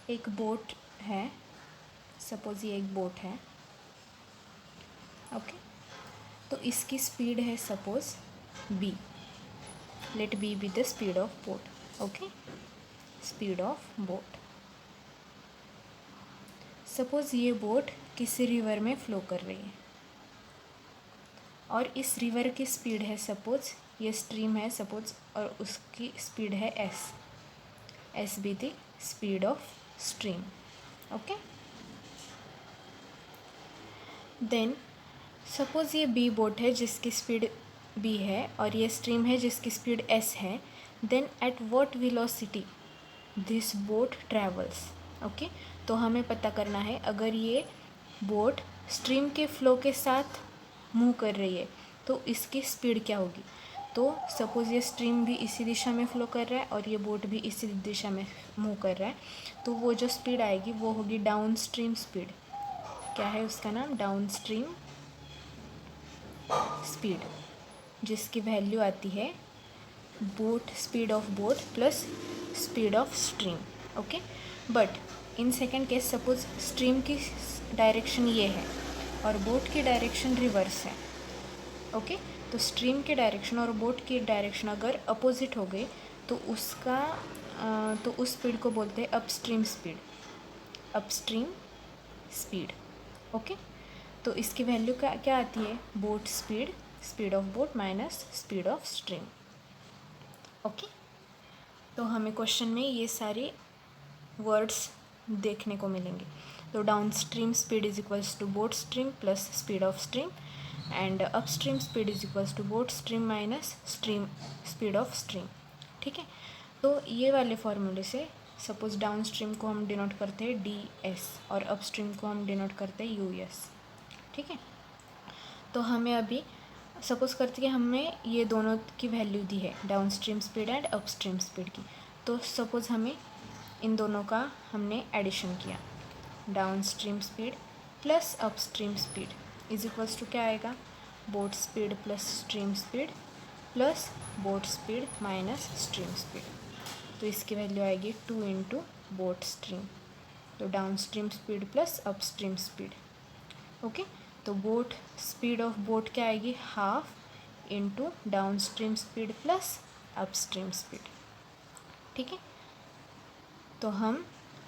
एक बोट है, सपोज ये एक बोट है, ओके। तो इसकी स्पीड है suppose b, let b be the speed of boat, okay, speed of boat. Suppose ये बोट किसी रिवर में फ्लो कर रही है और इस रिवर की स्पीड है सपोज, ये स्ट्रीम है सपोज, और उसकी स्पीड है s be the speed of stream, okay. Then suppose ये b बोट है जिसकी स्पीड b है और ये स्ट्रीम है जिसकी स्पीड s है। Then at what velocity this boat travels, okay. तो हमें पता करना है अगर ये बोट स्ट्रीम के फ्लो के साथ मूव कर रही है तो इसकी स्पीड क्या होगी। तो सपोज़ ये स्ट्रीम भी इसी दिशा में फ्लो कर रहा है और ये बोट भी इसी दिशा में मूव कर रहा है, तो वो जो स्पीड आएगी वो होगी डाउन स्ट्रीम स्पीड। क्या है उसका नाम? डाउन स्ट्रीम स्पीड, जिसकी वैल्यू आती है boat speed of boat plus speed of stream, okay. But in second case suppose stream की डायरेक्शन ये है और बोट की डायरेक्शन रिवर्स है, ओके। तो स्ट्रीम की डायरेक्शन और बोट की डायरेक्शन अगर अपोजिट हो गई तो तो उस स्पीड को बोलते हैं upstream speed, upstream speed, okay. तो इसकी वैल्यू क्या आती है? Boat speed, speed of boat minus speed of stream, okay. तो हमें क्वेश्चन में ये सारे वर्ड्स देखने को मिलेंगे। तो down stream speed is equals to boat stream plus speed of stream, and upstream speed is equals to boat stream minus stream speed of stream, ठीक है। तो ये वाले फॉर्मूले से सपोज डाउन स्ट्रीम को हम डिनोट करते हैं ds और अपस्ट्रीम को हम डिनोट करते हैं us, ठीक है। तो हमें अभी सपोज़ करते कि हमें ये दोनों की वैल्यू दी है, down stream speed and upstream speed की। तो सपोज़ हमें इन दोनों का हमने एडिशन किया, down stream speed plus upstream speed is equals to क्या आएगा? Boat speed plus stream speed plus boat speed minus stream speed. तो इसकी वैल्यू आएगी 2 इंटू बोट स्ट्रीम, तो down stream speed plus upstream speed, okay. तो boat speed of boat क्या आएगी? Half into down stream speed plus upstream speed, ठीक है। तो हम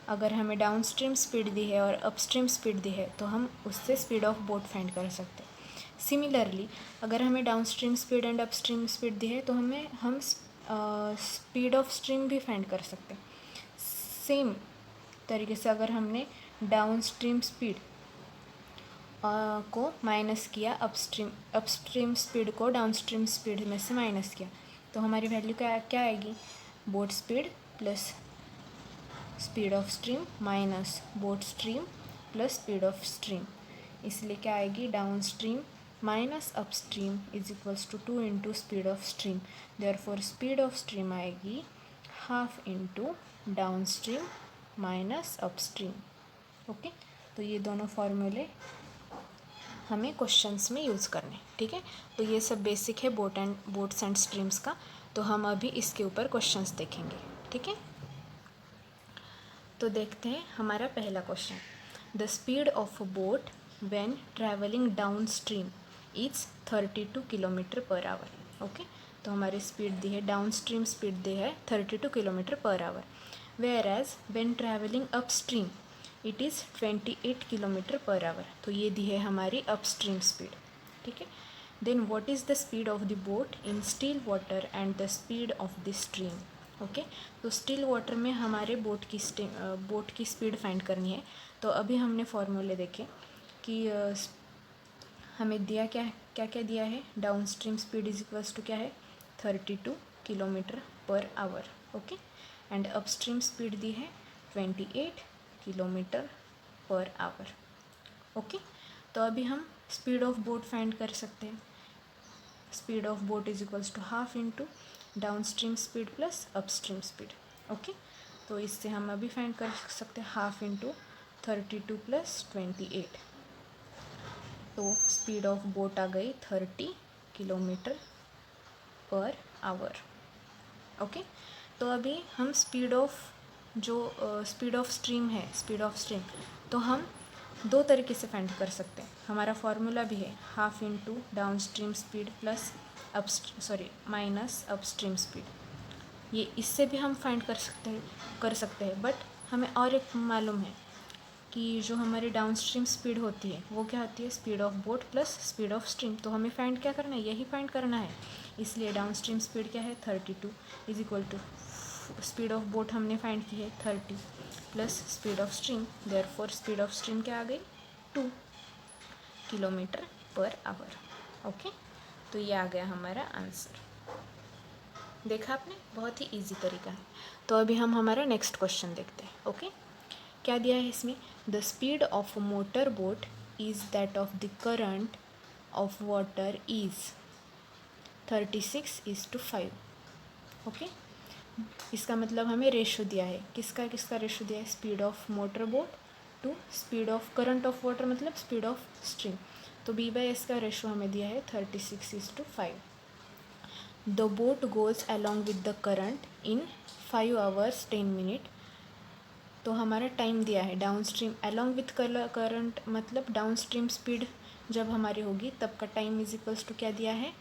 अगर हमें डाउन स्ट्रीम स्पीड दी है और अपस्ट्रीम स्पीड दी है तो हम उससे स्पीड ऑफ बोट फाइंड कर सकते हैं। सिमिलरली अगर हमें down stream speed and upstream speed दी है तो हम स्पीड ऑफ स्ट्रीम भी फाइंड कर सकते हैं। सेम तरीके से अगर हमने डाउन स्ट्रीम स्पीड को माइनस किया, अपस्ट्रीम स्पीड को डाउन स्ट्रीम स्पीड में से माइनस किया, तो हमारी वैल्यू क्या आएगी? Boat speed plus speed of stream minus boat stream plus speed of stream, इसलिए क्या आएगी? Downstream minus upstream is equals to 2 into speed of stream, therefore speed of stream आएगी half into down stream minus upstream, okay. तो ये दोनों फॉर्मूले हमें questions में यूज़ करने, ठीक है। तो ये सब बेसिक है बोट्स एंड स्ट्रीम्स का। तो हम अभी इसके ऊपर क्वेश्चंस देखेंगे, ठीक है। तो देखते हैं हमारा पहला question, the speed of a boat when travelling down stream is 32 kilometre per hour, okay. तो हमारी स्पीड दी है, डाउन स्ट्रीम स्पीड दी है 32 kilometre per hour, whereas when travelling up stream it is 28 kilometre per hour. तो ये दी है हमारी अपस्ट्रीम स्पीड, ठीक है। Then what is the speed of the boat in still water and the speed of the stream, okay. तो still water में हमारे बोट की स्पीड फाइंड करनी है। तो अभी हमने फॉर्मूले देखे कि हमें दिया क्या दिया है? Down stream speed is equals to क्या है? 32 kilometre per hour, okay. And upstream speed दी है 28 किलोमीटर पर आवर, ओके। तो अभी हम स्पीड ऑफ बोट फाइंड कर सकते हैं। Speed of boat is equals to half into down stream speed plus upstream speed, okay. तो इससे हम अभी फाइंड कर सकते हैं हाफ इंटू 32 प्लस 28, तो स्पीड ऑफ बोट आ गई 30 किलोमीटर पर आवर, ओके। तो अभी हम स्पीड ऑफ जो स्पीड ऑफ स्ट्रीम है, स्पीड ऑफ स्ट्रीम, तो हम दो तरीके से फाइंड कर सकते हैं. हमारा फॉर्मूला भी है half into down stream speed plus minus upstream speed. ये इससे भी हम फाइंड कर सकते हैं. बट हमें और एक मालूम है कि जो हमारी डाउन स्ट्रीम स्पीड होती है वो क्या होती है, speed of boat plus speed of stream. तो हमें फाइंड क्या करना है, यही फाइंड करना है. इसलिए डाउन स्ट्रीम स्पीड क्या है 32 is equal to speed of boat हमने फाइंड की है 30 plus speed of stream. Therefore speed of stream क्या आ गई 2 किलोमीटर पर आवर. ओके, तो ये आ गया हमारा आंसर. देखा आपने, बहुत ही इजी तरीका है. तो अभी हम हमारा नेक्स्ट क्वेश्चन देखते हैं. ओके, क्या दिया है इसमें, the speed of motor boat is that of the current of water is 36:5. Okay, इसका मतलब हमें रेशो दिया है. किसका किसका रेशो दिया है, speed of motor boat to speed of current of water मतलब स्पीड ऑफ स्ट्रीम. तो B/S का रेशो हमें दिया है 36:5. The boat goes along with the current in 5 hours 10 minutes. तो हमारा टाइम दिया है down stream along with current मतलब डाउन स्ट्रीम स्पीड जब हमारी होगी तब का टाइम इज इक्वल्स टू क्या दिया है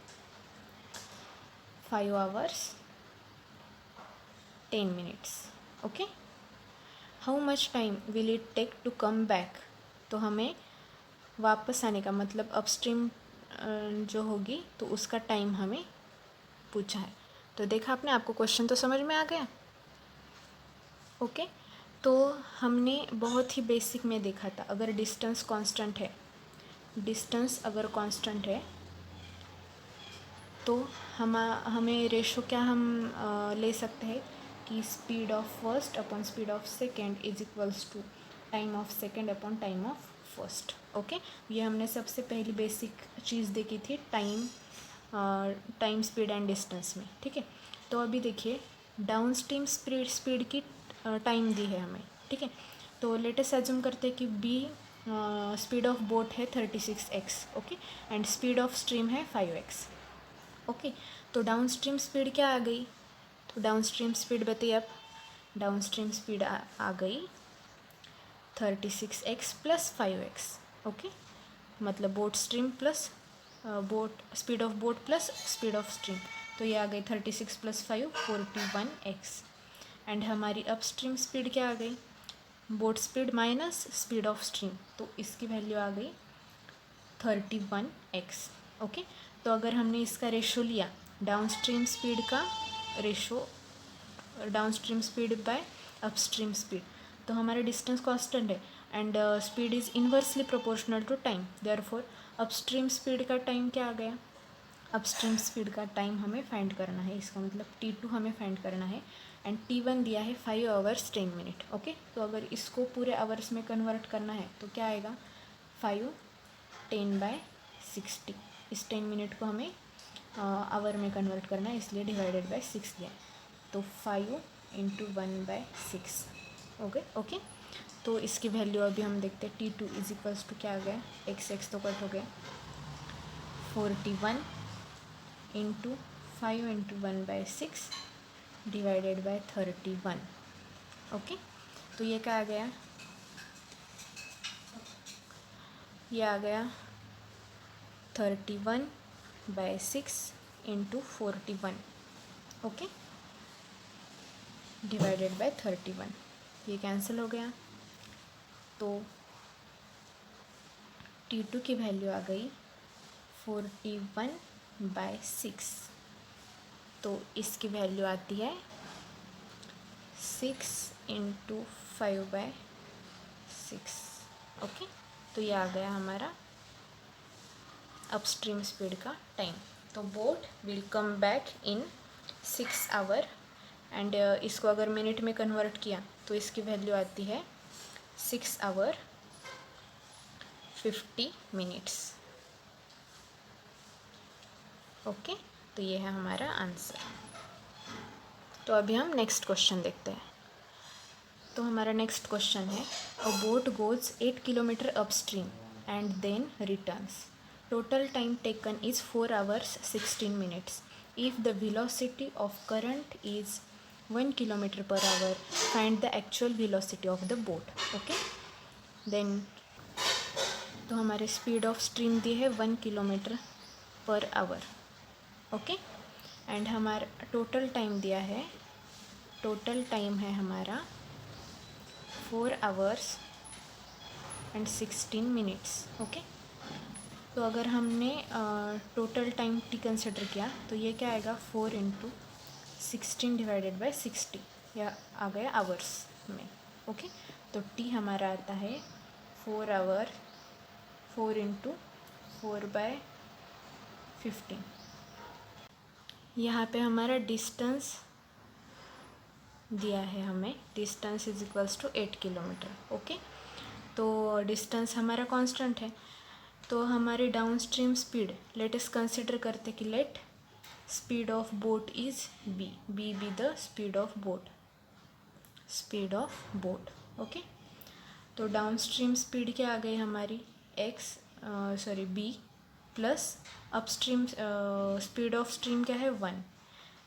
5 hours 10 minutes. Okay, how much time will it take to come back. तो हमें वापस आने का मतलब अपस्ट्रीम जो होगी तो उसका टाइम हमें पूछा है. तो देखा आपने, आपको क्वेश्चन तो समझ में आ गया. ओके, तो हमने बहुत ही बेसिक में देखा था, अगर डिस्टेंस कांस्टेंट है, डिस्टेंस अगर कांस्टेंट है तो हमें रेशो क्या हम ले सकते हैं कि speed of first upon speed of second is equals to time of second upon time of first. Okay, ये हमने सबसे पहली बेसिक चीज़ देखी थी टाइम स्पीड एंड डिस्टेंस में. ठीक है, तो अभी देखिए डाउन स्ट्रीम स्पीड की टाइम दी है हमें. ठीक है, तो लेटेस्ट एज्यूम करते हैं कि बी स्पीड ऑफ बोट है 36x. Okay, and speed of stream है 5x. ओके, तो डाउन स्ट्रीम स्पीड क्या आ गई, तो डाउन स्ट्रीम स्पीड बताइए आप. डाउन स्ट्रीम स्पीड आ गई 36x प्लस 5x. ओके, मतलब boat stream plus boat speed of boat plus speed of stream. तो ये आ गई 36 प्लस 5 41x. एंड हमारी अप स्ट्रीम स्पीड क्या आ गई, boat speed minus speed of stream, तो इसकी वैल्यू आ गई 31x. ओके, तो अगर हमने इसका रेशो लिया डाउन स्ट्रीम स्पीड का ratio down stream speed by upstream speed, तो हमारा डिस्टेंस कांस्टेंट है and speed is inversely proportional to time. Therefore upstream speed का टाइम क्या आ गया, अपस्ट्रीम स्पीड का टाइम हमें फाइंड करना है. इसका मतलब T2 हमें फाइंड करना है एंड T1 दिया है 5 hours 10 minutes. ओके, तो अगर इसको पूरे आवर्स में कन्वर्ट करना है तो क्या आएगा 5 10/60. इस 10 मिनट को हमें आवर में कन्वर्ट करना है, इसलिए डिवाइडेड बाय 6 दिया है. तो 5 × 1/6. ओके, तो इसकी वैल्यू अभी हम देखते हैं. T2 इज इक्वल्स टू क्या आ गया, x तो कट हो गया, 41 × 5 × 1/6 डिवाइडेड बाय 31. ओके, तो ये क्या आ गया, ये आ गया 31/6 × 41. Okay, divided by 31. ये कैंसिल हो गया, तो T2 की वैल्यू आ गई 41/6. तो इसकी वैल्यू आती है 6 × 5/6. ओके, तो ये आ गया हमारा अपस्ट्रीम स्पीड का टाइम. तो boat will come back in 6 hour and इसको अगर मिनट में कन्वर्ट किया तो इसकी वैल्यू आती है 6 hour 50 minutes. ओके, तो ये है हमारा आंसर. तो अभी हम नेक्स्ट क्वेश्चन देखते हैं. तो हमारा नेक्स्ट क्वेश्चन है, a boat goes 8 kilometer upstream and then returns. Total time taken is 4 hours 16 minutes. If the velocity of current is 1 kilometre per hour. Find the actual velocity of the boat. Okay, then तो हमारे speed of stream दी है 1 kilometre per hour. Okay, and हमारा total time दिया है, total time है हमारा 4 hours and 16 minutes. Okay, तो अगर हमने टोटल टाइम टी कंसिडर किया तो ये क्या आएगा 4 × 16 डिवाइडेड बाय 60, या आ गया आवर्स में. ओके, तो टी हमारा आता है 4 hour 4 × 4/15. यहाँ पे हमारा डिस्टेंस दिया है हमें, distance is equals to 8 kilometre. Okay, तो डिस्टेंस हमारा कांस्टेंट है, तो हमारी down stream speed let us consider करते कि let speed of boat is B B the speed of boat, speed of boat. Okay, तो डाउन स्ट्रीम स्पीड क्या आ गई हमारी B plus upstream speed of stream क्या है 1,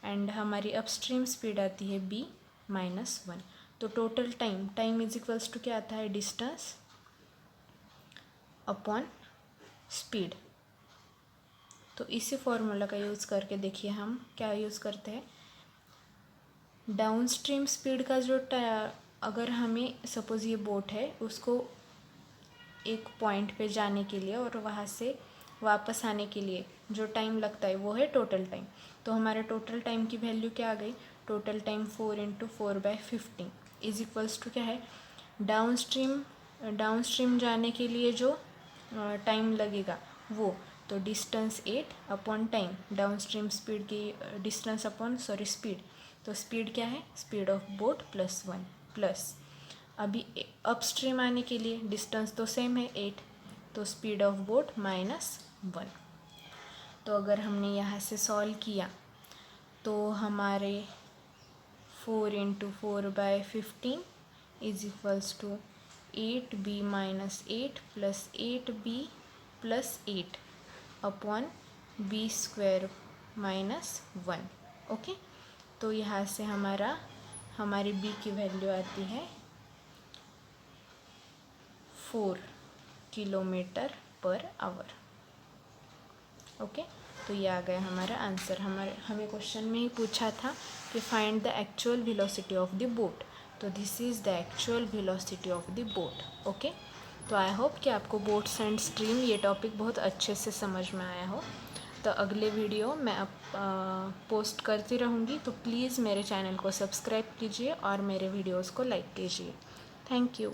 एंड हमारी अपस्ट्रीम स्पीड आती है बी -1. तो total time is equals to क्या आता है डिस्टेंस अपॉन स्पीड. तो इसी फॉर्मूला का यूज़ करके देखिए हम क्या यूज़ करते हैं. डाउन स्ट्रीम स्पीड का जो अगर हमें सपोज़ ये बोट है, उसको एक पॉइंट पे जाने के लिए और वहाँ से वापस आने के लिए जो टाइम लगता है वो है टोटल टाइम. तो हमारे टोटल टाइम की वैल्यू क्या आ गई, total time 4 × 4/15 is equals to क्या है डाउन स्ट्रीम जाने के लिए जो टाइम लगेगा वो, तो distance 8 upon time, down stream speed की डिस्टेंस अपॉन स्पीड. तो स्पीड क्या है स्पीड ऑफ बोट +1 प्लस अभी अप स्ट्रीम आने के लिए डिस्टेंस तो सेम है 8, तो स्पीड ऑफ बोट -1. तो अगर हमने यहाँ से सॉल्व किया तो हमारे 4 × 4/15 is equals to 8b - 8 + 8b + 8 upon b² -1. Okay, तो यहाँ से हमारी b की वैल्यू आती है 4 किलोमीटर पर आवर. ओके, तो ये आ गया हमारा आंसर. हमें क्वेश्चन में ही पूछा था कि find the actual velocity of the boat, तो this is the actual velocity of the boat. Okay, तो आई होप कि आपको बोट्स एंड स्ट्रीम ये टॉपिक बहुत अच्छे से समझ में आया हो. तो अगले वीडियो मैं अब पोस्ट करती रहूँगी, तो प्लीज़ मेरे चैनल को सब्सक्राइब कीजिए और मेरे वीडियोज़ को लाइक कीजिए. Thank you.